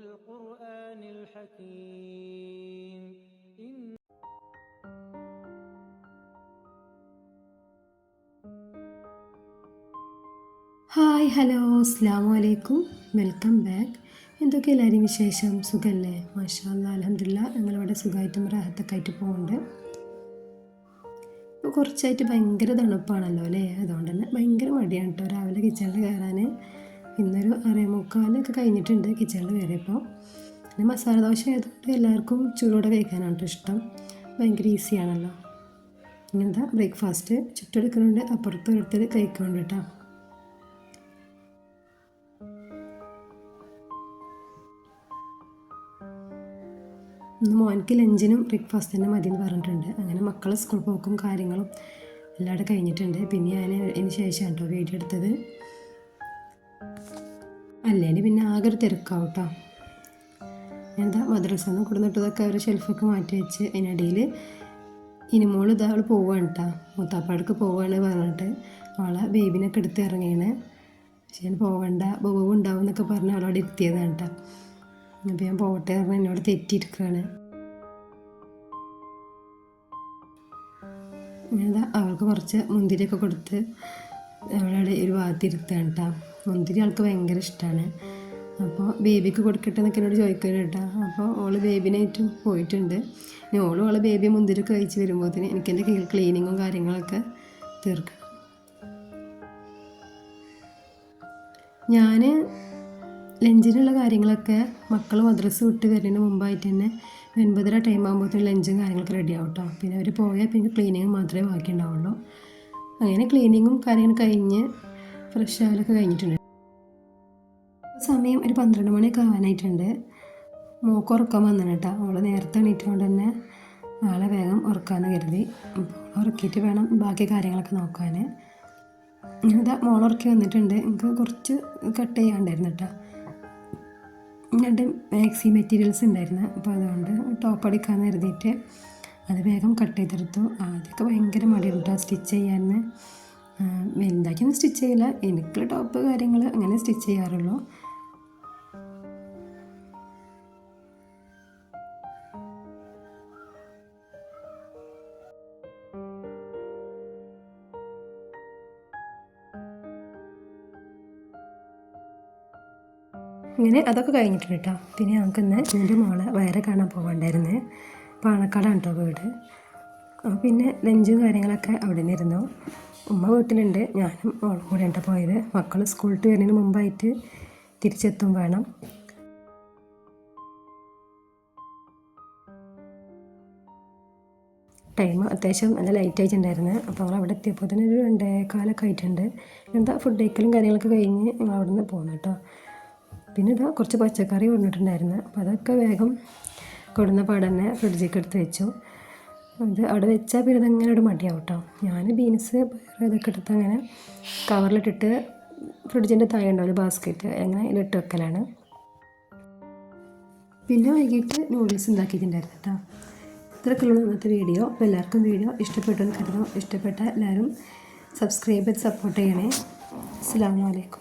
والقرآن الحكيم. Hi hello അസ്സലാമു അലൈക്കും, welcome back. എന്തൊക്കെ എല്ലാവരും വിശേഷം? സുഖമല്ലേ? മാഷാ അല്ലാഹ്, അൽഹംദുലില്ലാ. ഞങ്ങളിവിടെ സുഖമായിട്ടും റാഹത്തൊക്കെ ആയിട്ട് പോകുന്നുണ്ട്. ഇപ്പോൾ കുറച്ചായിട്ട് ഭയങ്കര തണുപ്പാണല്ലോ അല്ലേ? അതുകൊണ്ട് തന്നെ ഭയങ്കര മടിയാണ് കേട്ടോ രാവിലെ കിച്ചണിൽ കയറാൻ. ഇന്നൊരു 6:45 കഴിഞ്ഞിട്ടുണ്ട് കിച്ചണിൽ കയറിയപ്പോൾ. പിന്നെ മസാല ദോശ ആയതുകൊണ്ട് എല്ലാവർക്കും ചൂടോടെ കഴിക്കാനാണ് കേട്ടോ ഇഷ്ടം. ഭയങ്കര ഈസിയാണല്ലോ. ഇങ്ങനത്തെ ബ്രേക്ക്ഫാസ്റ്റ് ചുട്ടെടുക്കുന്നുണ്ട്, അപ്പുറത്ത് ഓരോരുത്തർ കഴിക്കുന്നുണ്ട് കേട്ടോ. ഇന്ന് മോനിക്ക് ലഞ്ചിനും ബ്രേക്ക്ഫാസ്റ്റ് തന്നെ മതി എന്ന് പറഞ്ഞിട്ടുണ്ട്. അങ്ങനെ മക്കളെ സ്കൂൾ പോക്കും കാര്യങ്ങളും എല്ലാവരും കഴിഞ്ഞിട്ടുണ്ട്. പിന്നെ ഞാൻ അതിന് ശേഷം കേട്ടോ വീഡിയോ എടുത്തത്. അല്ലെങ്കിൽ പിന്നെ ആകെ ഒരു തിരക്കാവും കേട്ടോ. ഞാനിതാ മദ്രസയിൽ നിന്ന് കൊടുന്നിട്ടതൊക്കെ ഒരു ഷെൽഫൊക്കെ മാറ്റി വെച്ച് അതിനിടയിൽ ഇനിമോൾ ഇതാ അവൾ പോവുകയാണ് കേട്ടോ. മൂത്താപ്പാടക്ക് പോവുകയാണ് പറഞ്ഞിട്ട് അവളെ ബേബിനൊക്കെ എടുത്ത് ഇറങ്ങിയാണ്. പക്ഷെ ഞാൻ പോകണ്ട, ബോബു ഉണ്ടാവും എന്നൊക്കെ പറഞ്ഞ് അവളവിടെ ഇരുത്തിയതാണ് കേട്ടോ. അപ്പോൾ ഞാൻ പോകട്ടെ പറഞ്ഞാൽ എന്നോട് തെറ്റിയിരിക്കുകയാണ്. ഞാനതാ അവൾക്ക് കുറച്ച് മുന്തിരിയൊക്കെ കൊടുത്ത് അവളവിടെ ഒരു ഭാഗത്തിരുത്താണ് കേട്ടോ. മുന്തിരി ആൾക്ക് ഭയങ്കര ഇഷ്ടമാണ്. അപ്പോൾ ബേബിക്ക് കൊടുക്കട്ടെ എന്നൊക്കെ എന്നോട് ചോദിക്കുന്നത് കേട്ടോ. അപ്പോൾ ഓൾ ബേബിനായിട്ടും പോയിട്ടുണ്ട്. ഇനി ഓള് ബേബി മുന്തിരിയൊക്കെ കഴിച്ച് വരുമ്പോഴത്തേന് എനിക്കെൻ്റെ ക്ലീനിങ്ങും കാര്യങ്ങളൊക്കെ തീർക്കണം. ഞാൻ ലഞ്ചിനുള്ള കാര്യങ്ങളൊക്കെ മക്കൾ മദ്രസ വിട്ട് വരുന്നതിന് മുമ്പായിട്ട് തന്നെ 9:30 ടൈം ആകുമ്പോഴത്തേക്കും ലഞ്ചും കാര്യങ്ങളൊക്കെ റെഡി ആവും കേട്ടോ. പിന്നെ അവർ പോയാൽ പിന്നെ ക്ലീനിങ് മാത്രമേ ബാക്കി ഉണ്ടാവുള്ളൂ. അങ്ങനെ ക്ലീനിങ്ങും കാര്യങ്ങളും കഴിഞ്ഞ് ഫ്രഷ് ആവലൊക്കെ കഴിഞ്ഞിട്ടുണ്ട്. സമയം ഒരു 12 മണിയൊക്കെ ആവാനായിട്ടുണ്ട്. മോൾക്ക് ഉറക്കം വന്നിട്ട് കേട്ടോ. അവൾ നേരത്തെ എണീറ്റുകൊണ്ട് തന്നെ ആളെ വേഗം ഉറക്കാമെന്ന് കരുതി. ഉറക്കിയിട്ട് വേണം ബാക്കി കാര്യങ്ങളൊക്കെ നോക്കാൻ. ഇതാ മോളുറക്കി വന്നിട്ടുണ്ട്. എനിക്ക് കുറച്ച് കട്ട് ചെയ്യാണ്ടായിരുന്നു കേട്ടോ. 2 മാക്സി മെറ്റീരിയൽസ് ഉണ്ടായിരുന്നു. അപ്പോൾ അതുകൊണ്ട് ടോപ്പ് അടിക്കാമെന്ന് കരുതിയിട്ട് അത് വേഗം കട്ട് ചെയ്തെടുത്തു. ആദ്യമൊക്കെ ഭയങ്കര മടിയാണ് കേട്ടോ സ്റ്റിച്ച് ചെയ്യാൻ. വലുതാക്കിയൊന്നും സ്റ്റിച്ച് ചെയ്യില്ല, എനിക്കുള്ള ടോപ്പ് കാര്യങ്ങൾ അങ്ങനെ സ്റ്റിച്ച് ചെയ്യാറുള്ളൂ. ഇങ്ങനെ അതൊക്കെ കഴിഞ്ഞിട്ടുണ്ട് കേട്ടോ. പിന്നെ നമുക്കിന്ന് എൻ്റെ മോളെ വയറ് കാണാൻ പോകണ്ടായിരുന്നു. പാണക്കാടാണ് കേട്ടോ വീട്. പിന്നെ ലഞ്ചും കാര്യങ്ങളൊക്കെ അവിടെ നിന്നിരുന്നു. ഉമ്മ വീട്ടിലുണ്ട്, ഞാനും മോളും കൂടെ കേട്ടോ പോയത്. മക്കൾ സ്കൂളിൽ വരുന്നതിന് മുമ്പായിട്ട് തിരിച്ചെത്തും വേണം. ടൈം അത്യാവശ്യം നല്ല ലൈറ്റ് ആയിട്ടുണ്ടായിരുന്നു. അപ്പോൾ ഞങ്ങൾ അവിടെ എത്തിയപ്പോൾ തന്നെ ഒരു 2:15 ആയിട്ടുണ്ട്. എന്താ ഫുഡ് കഴിക്കലും കാര്യങ്ങളൊക്കെ കഴിഞ്ഞ് ഞങ്ങൾ അവിടെ നിന്ന് പോകുന്നു കേട്ടോ. പിന്നെ ഇതാ കുറച്ച് പച്ചക്കറി കൊണ്ടിട്ടുണ്ടായിരുന്നു. അപ്പോൾ അതൊക്കെ വേഗം കൊടുന്ന പാടെ തന്നെ ഫ്രിഡ്ജിലേക്ക് എടുത്ത് വെച്ചു. അത് അവിടെ വെച്ചാൽ പിന്നെ അതങ്ങനെ ഒരു മടിയാവും കേട്ടോ. ഞാൻ ബീൻസ് ഇതൊക്കെ എടുത്ത് അങ്ങനെ കവറിലിട്ടിട്ട് ഫ്രിഡ്ജിൻ്റെ താഴെ ഉണ്ടാവും ബാസ്ക്കറ്റ്, അങ്ങനെ ഇതിലിട്ട് വെക്കലാണ്. പിന്നെ വൈകിട്ട് നൂഡിൽസ് ഉണ്ടാക്കിയിട്ടുണ്ടായിരുന്നു കേട്ടോ. ഇത്രയൊക്കെയുള്ള ഇന്നത്തെ വീഡിയോ. അപ്പോൾ എല്ലാവർക്കും വീഡിയോ ഇഷ്ടപ്പെട്ടു എന്ന് കരുതുന്നു. ഇഷ്ടപ്പെട്ട എല്ലാവരും സബ്സ്ക്രൈബ് ചെയ്ത് സപ്പോർട്ട് ചെയ്യണേ. അസ്സലാമു അലൈക്കും.